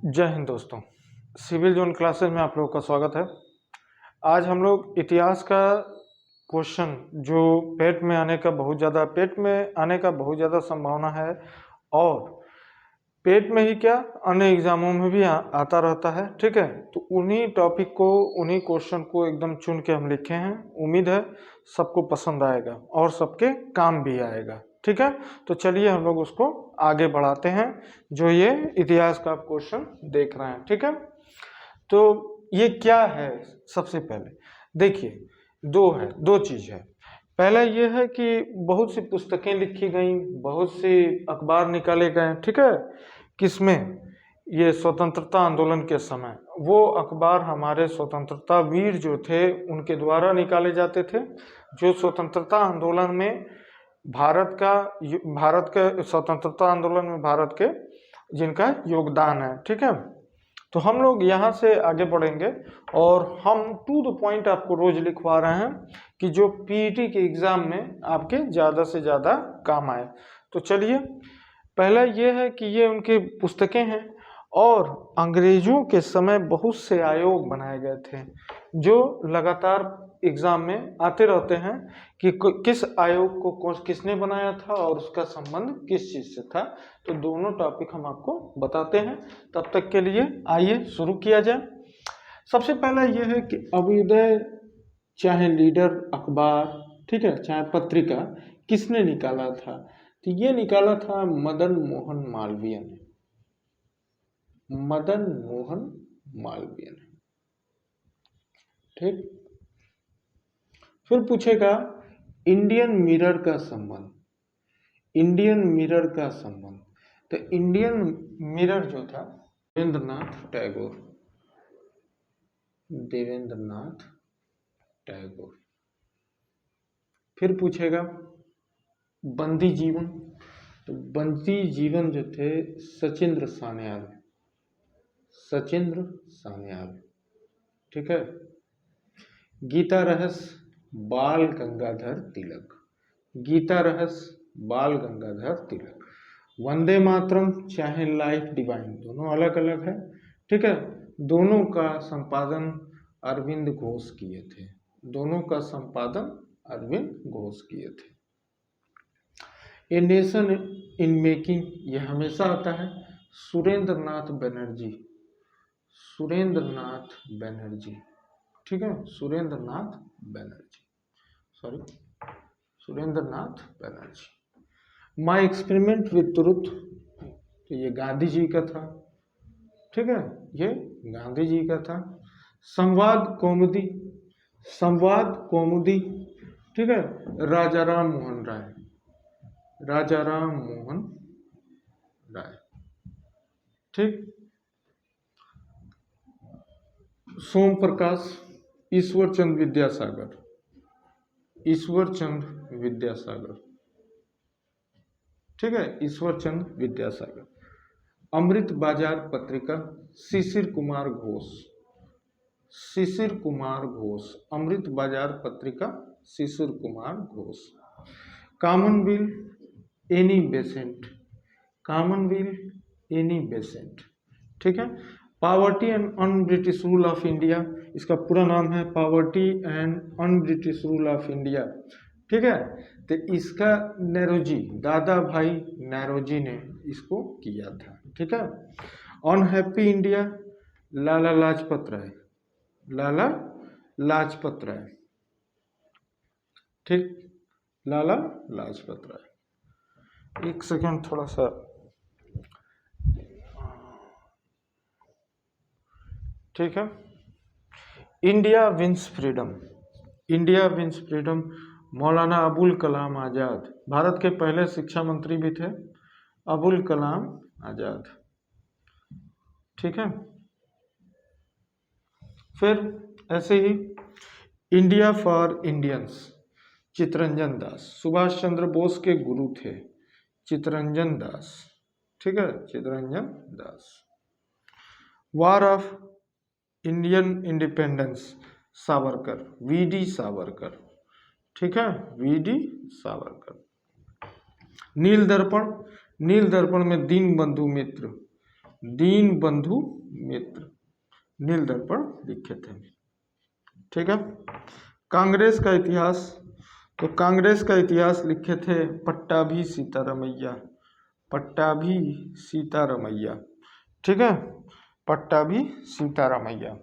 जय हिंद दोस्तों। Civil zone classes में आप लोगों का स्वागत है। आज हम लोग इतिहास का क्वेश्चन जो पेट में आने का बहुत ज़्यादा संभावना है और पेट में ही क्या अन्य एग्जामों में भी आता रहता है। ठीक है, तो उन्हीं टॉपिक को, उन्हीं क्वेश्चन को एकदम चुन के हम लिखे हैं। उम्मीद है सबको पसंद आएगा और सबके काम भी आएगा। ठीक है, तो चलिए हम लोग उसको आगे बढ़ाते हैं जो ये इतिहास का क्वेश्चन देख रहे हैं। ठीक है, तो ये क्या है? सबसे पहले देखिए, दो चीज है। पहला ये है कि बहुत सी पुस्तकें लिखी गई, बहुत से अखबार निकाले गए। ठीक है, किसमें? ये स्वतंत्रता आंदोलन के समय वो अखबार हमारे स्वतंत्रता वीर जो थे उनके द्वारा निकाले जाते थे, जो स्वतंत्रता आंदोलन में भारत के स्वतंत्रता आंदोलन में भारत के जिनका योगदान है। ठीक है, तो हम लोग यहाँ से आगे बढ़ेंगे और हम टू द पॉइंट आपको रोज लिखवा रहे हैं कि जो पीईटी के एग्जाम में आपके ज़्यादा से ज़्यादा काम आए। तो चलिए, पहला ये है कि ये उनके पुस्तकें हैं और अंग्रेजों के समय बहुत से आयोग बनाए गए थे जो लगातार एग्जाम में आते रहते हैं कि किस आयोग को किसने बनाया था और उसका संबंध किस चीज से था। तो दोनों टॉपिक हम आपको बताते हैं। तब तक के लिए आइए शुरू किया जाए। सबसे पहला यह है कि अभ्युदय चाहे लीडर अखबार, ठीक है, चाहे पत्रिका, किसने निकाला था? तो ये निकाला था मदन मोहन मालवीय ने। मदन मोहन मालवीय ने। ठीक, फिर पूछेगा इंडियन मिरर का संबंध। इंडियन मिरर का संबंध, तो इंडियन मिरर जो था देवेंद्रनाथ टैगोर। देवेंद्रनाथ टैगोर। फिर पूछेगा बंदी जीवन, तो बंदी जीवन जो थे सचिंद्र सान्याल। सचिंद्र सान्याल। ठीक है, गीता रहस्य बाल गंगाधर तिलक। गीता रहस्य बाल गंगाधर तिलक। वंदे मातरम चाहे लाइफ डिवाइन, दोनों अलग अलग है। ठीक है, दोनों का संपादन अरविंद घोष किए थे। दोनों का संपादन अरविंद घोष किए थे। ए नेशन इन मेकिंग, ये हमेशा आता है सुरेंद्र नाथ बनर्जी। सुरेंद्रनाथ बनर्जी। ठीक है, Surendranath Banerjee, Surendranath Banerjee. My experiment with truth, तो ये गांधी जी का था। ठीक है, ये गांधी जी का था। संवाद कौमुदी, संवाद कौमुदी, ठीक है, राजा राम मोहन राय। राजा राम मोहन राय। ठीक, सोम प्रकाश, ईश्वर चंद्र विद्यासागर। ईश्वर चंद्र विद्यासागर। ठीक है, ईश्वर चंद्र विद्यासागर। अमृत बाजार पत्रिका शिशिर कुमार घोष। शिशिर Kumar Ghosh. Amrita Bazar Patrika Shishir Kumar Ghosh. Commonwealth Annie Besant. Commonwealth Annie Besant. ठीक है, poverty and un British rule of India, इसका पूरा नाम है poverty and un British rule of India. ठीक है, तो इसका नेरोजी, दादा भाई नेरोजी ने इसको किया था। ठीक है, अनहैप्पी इंडिया लाला लाजपत राय। लाला लाजपत राय। ठीक, लाला लाजपत राय। एक सेकंड, थोड़ा सा ठीक है। India wins freedom. India wins freedom Maulana Abul Kalam Azad, Bharat के पहले शिक्षा मंत्री भी थे अबुल कलाम आजाद। ठीक है, फिर ऐसे ही India for Indians Chittaranjan Das, Subhash Chandra Bose के गुरु थे चित्तरंजन दास। ठीक है, Chittaranjan Das. War of Indian independence Savarkar, V D Savarkar. ठीक है, वीडी सावरकर। नील दर्पण, नील दर्पण में दीन बंधु मित्र, दीन बंधु मित्र नील दर्पण लिखे थे। ठीक है। कांग्रेस का इतिहास, तो कांग्रेस का इतिहास लिखे थे पट्टाभी सीतारामैया, पट्टाभी सीतारामैया। ठीक है, पट्टाभी सीतारामैया।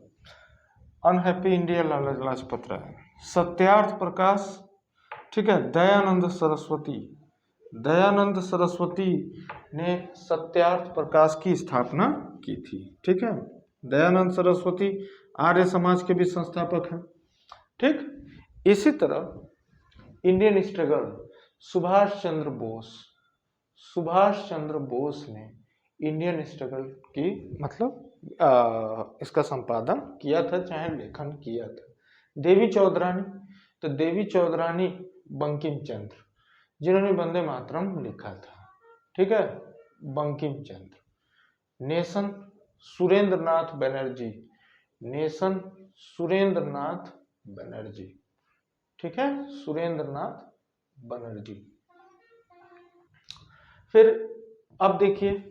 Unhappy India Lala Lajpat Rai. सत्यार्थ प्रकाश, ठीक है, दयानंद सरस्वती, दयानंद सरस्वती ने सत्यार्थ प्रकाश की स्थापना की थी। ठीक है, दयानंद सरस्वती आर्य समाज के भी संस्थापक हैं। ठीक, इसी तरह इंडियन स्ट्रगल, सुभाष चंद्र बोस, सुभाष चंद्र बोस ने इंडियन स्ट्रगल की मतलब इसका संपादन किया था, चाहे लेखन किया था। देवी चौधरानी, तो देवी चौधरानी बंकिम चंद्र, जिन्होंने वंदे मातरम लिखा था। ठीक है, बंकिम चंद्र। नेशन, सुरेंद्र नाथ बनर्जी, नेशन सुरेंद्र नाथ बनर्जी। ठीक है, सुरेंद्र नाथ बनर्जी। फिर अब देखिए,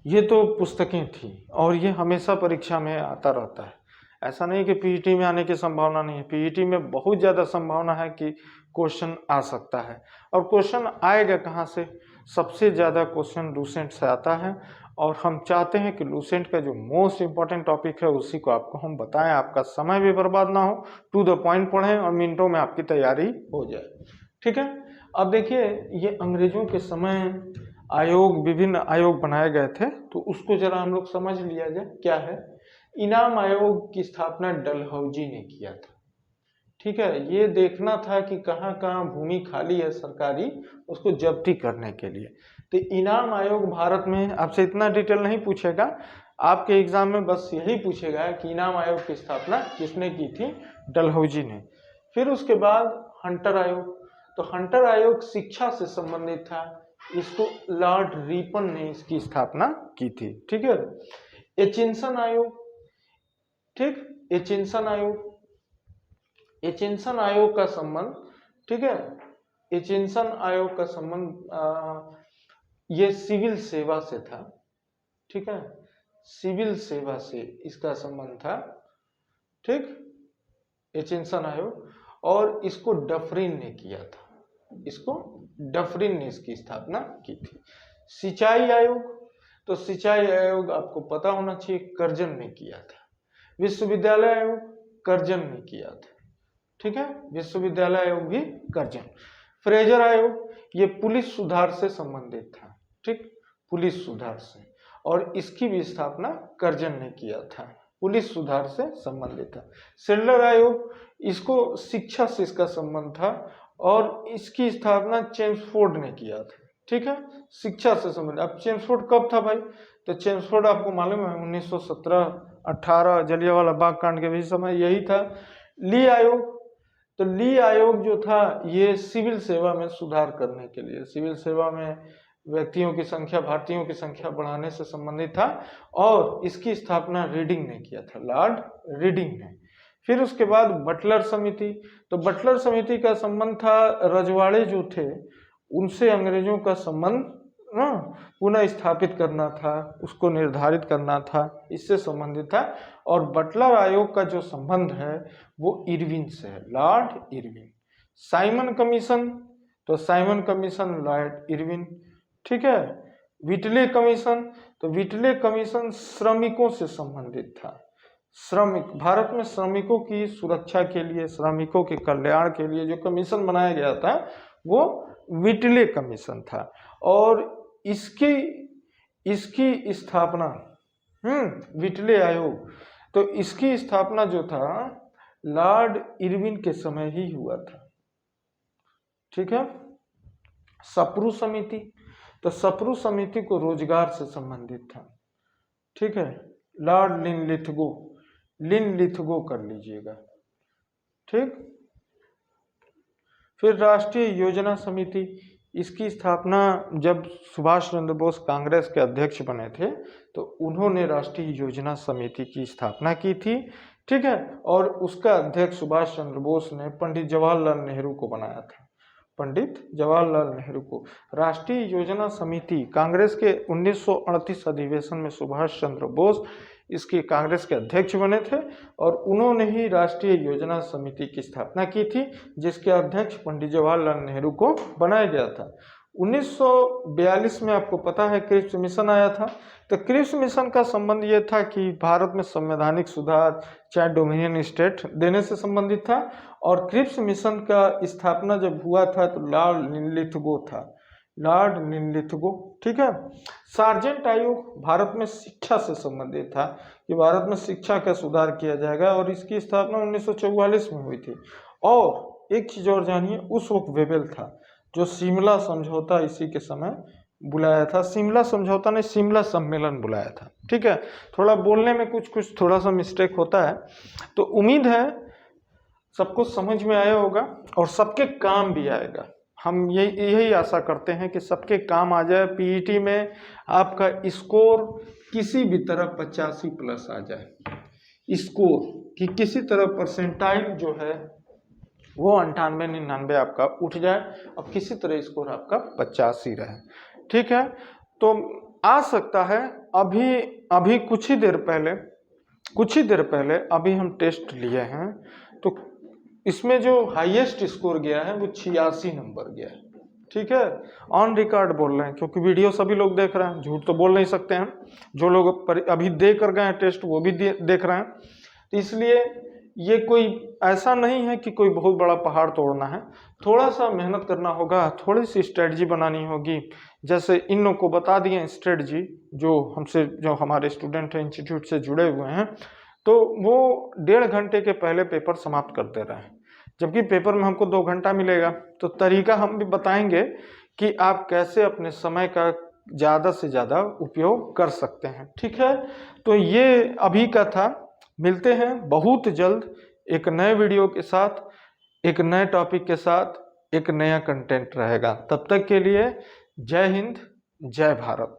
ये तो पुस्तकें थी और ये हमेशा परीक्षा में आता रहता है। ऐसा नहीं कि पीईटी में आने की संभावना नहीं है, पीईटी में बहुत ज़्यादा संभावना है कि क्वेश्चन आ सकता है। और क्वेश्चन आएगा कहाँ से? सबसे ज़्यादा क्वेश्चन लूसेंट से आता है और हम चाहते हैं कि लूसेंट का जो मोस्ट इम्पॉर्टेंट टॉपिक है उसी को आपको हम बताएं, आपका समय भी बर्बाद ना हो, टू द पॉइंट पढ़ें और मिनटों में आपकी तैयारी हो जाए। ठीक है, अब देखिए, ये अंग्रेजों के समय आयोग, विभिन्न आयोग बनाए गए थे, तो उसको जरा हम लोग समझ लिया जाए क्या है। इनाम आयोग की स्थापना डलहौजी ने किया था। ठीक है, ये देखना था कि कहाँ कहाँ भूमि खाली है सरकारी, उसको जब्ती करने के लिए। तो इनाम आयोग भारत में, आपसे इतना डिटेल नहीं पूछेगा, आपके एग्जाम में बस यही पूछेगा कि इनाम आयोग की स्थापना किसने की थी? डलहौजी ने। फिर उसके बाद हंटर आयोग, तो हंटर आयोग शिक्षा से संबंधित था, इसको लॉर्ड रिपन ने इसकी स्थापना की थी। ठीक है, एचिंसन आयोग, ठीक, एचिंसन आयोग, एचिंसन आयोग का संबंध, ठीक है, एचिंसन आयोग का संबंध ये सिविल सेवा से था। ठीक है, सिविल सेवा से इसका संबंध था। ठीक, एचिंसन आयोग, और इसको डफरिन ने किया था, इसको डफरिन ने इसकी स्थापना की थी। सिंचाई आयोग, तो सिंचाई आयोग आपको पता होना चाहिए, कर्जन ने किया था। विश्वविद्यालय आयोग, कर्जन ने किया था। ठीक है, विश्वविद्यालय आयोग भी कर्जन। फ्रेजर आयोग, ये पुलिस सुधार से संबंधित था। ठीक, पुलिस सुधार से, और इसकी भी स्थापना कर्जन ने किया था, पुलिस सुधार से संबंधित था। सेडलर आयोग, इसको शिक्षा से इसका संबंध था और इसकी स्थापना चेम्सफोर्ड ने किया था। ठीक है, शिक्षा से संबंधित। अब चेम्सफोर्ड कब था भाई? तो चेम्सफोर्ड आपको मालूम है 1917-18 जलियांवाला बाग कांड के भी समय यही था। ली आयोग, तो ली आयोग जो था ये सिविल सेवा में सुधार करने के लिए, सिविल सेवा में व्यक्तियों की संख्या, भारतीयों की संख्या बढ़ाने से संबंधित था, और इसकी स्थापना रीडिंग ने किया था, लॉर्ड रीडिंग ने। फिर उसके बाद बटलर समिति, तो बटलर समिति का संबंध था, रजवाड़े जो थे उनसे अंग्रेजों का संबंध पुनः स्थापित करना था, उसको निर्धारित करना था, इससे संबंधित था। और बटलर आयोग का जो संबंध है वो इरविन से है, लॉर्ड इरविन। साइमन कमीशन, तो साइमन कमीशन लॉर्ड इरविन। ठीक है, विटले कमीशन, तो विटले कमीशन श्रमिकों से संबंधित था। श्रमिक, भारत में श्रमिकों की सुरक्षा के लिए, श्रमिकों के कल्याण के लिए जो कमीशन बनाया गया था वो विटले कमीशन था। और इसकी स्थापना विटले आयोग, तो इसकी स्थापना जो था लॉर्ड इरविन के समय ही हुआ था। ठीक है, सप्रू समिति, तो सप्रू समिति को रोजगार से संबंधित था। ठीक है, लॉर्ड लिनलिथगो, लिनलिथगो कर लीजिएगा। ठीक, फिर राष्ट्रीय योजना समिति, इसकी स्थापना जब सुभाष चंद्र बोस कांग्रेस के अध्यक्ष बने थे तो उन्होंने राष्ट्रीय योजना समिति की स्थापना की थी। ठीक है, और उसका अध्यक्ष सुभाष चंद्र बोस ने पंडित जवाहरलाल नेहरू को बनाया था। पंडित जवाहरलाल नेहरू को। राष्ट्रीय योजना समिति कांग्रेस के 1938 अधिवेशन में सुभाष चंद्र बोस इसके कांग्रेस के अध्यक्ष बने थे और उन्होंने ही राष्ट्रीय योजना समिति की स्थापना की थी, जिसके अध्यक्ष पंडित जवाहरलाल नेहरू को बनाया गया था। 1942 में आपको पता है क्रिप्स मिशन आया था। तो क्रिप्स मिशन का संबंध ये था कि भारत में संवैधानिक सुधार चाहे डोमिनियन स्टेट देने से संबंधित था। और क्रिप्स मिशन का स्थापना जब हुआ था तो लॉर्ड लिनलिथगो था, लॉर्ड लिनलिथगो, ठीक है। सार्जेंट आयोग भारत में शिक्षा से संबंधित था कि भारत में शिक्षा का सुधार किया जाएगा और इसकी स्थापना 1944 में हुई थी। और एक चीज और जानिए, उस वक्त वेबल था जो शिमला समझौता इसी के समय बुलाया था। शिमला समझौता ने शिमला सम्मेलन बुलाया था, ठीक है। थोड़ा बोलने में कुछ थोड़ा सा मिस्टेक होता है, तो उम्मीद है सबको समझ में आया होगा और सबके काम भी आएगा। हम यही आशा करते हैं कि सबके काम आ जाए। पीईटी में आपका स्कोर किसी भी तरह 85+ आ जाए, स्कोर कि किसी तरह परसेंटाइल जो है वो 98-99 आपका उठ जाए और किसी तरह स्कोर आपका 85 रहे, ठीक है। तो आ सकता है अभी कुछ ही देर पहले अभी हम टेस्ट लिए हैं, तो इसमें जो हाईएस्ट स्कोर गया है वो 86 नंबर गया है, ठीक है। ऑन रिकॉर्ड बोल रहे हैं क्योंकि वीडियो सभी लोग देख रहे हैं, झूठ तो बोल नहीं सकते हैं। जो लोग अभी दे कर गए हैं टेस्ट वो भी देख रहे हैं, तो इसलिए ये कोई ऐसा नहीं है कि कोई बहुत बड़ा पहाड़ तोड़ना है। थोड़ा सा मेहनत करना होगा, थोड़ी सी स्ट्रेटजी बनानी होगी। जैसे इन लोग को बता दिए स्ट्रेटजी, जो हमारे स्टूडेंट हैं इंस्टीट्यूट से जुड़े हुए हैं, तो वो 1.5 घंटे के पहले पेपर समाप्त कर दे रहे हैं, जबकि पेपर में हमको 2 घंटा मिलेगा। तो तरीका हम भी बताएंगे कि आप कैसे अपने समय का ज़्यादा से ज़्यादा उपयोग कर सकते हैं, ठीक है। तो ये अभी का था। मिलते हैं बहुत जल्द एक नए वीडियो के साथ, एक नए टॉपिक के साथ, एक नया कंटेंट रहेगा। तब तक के लिए जय हिंद, जय भारत।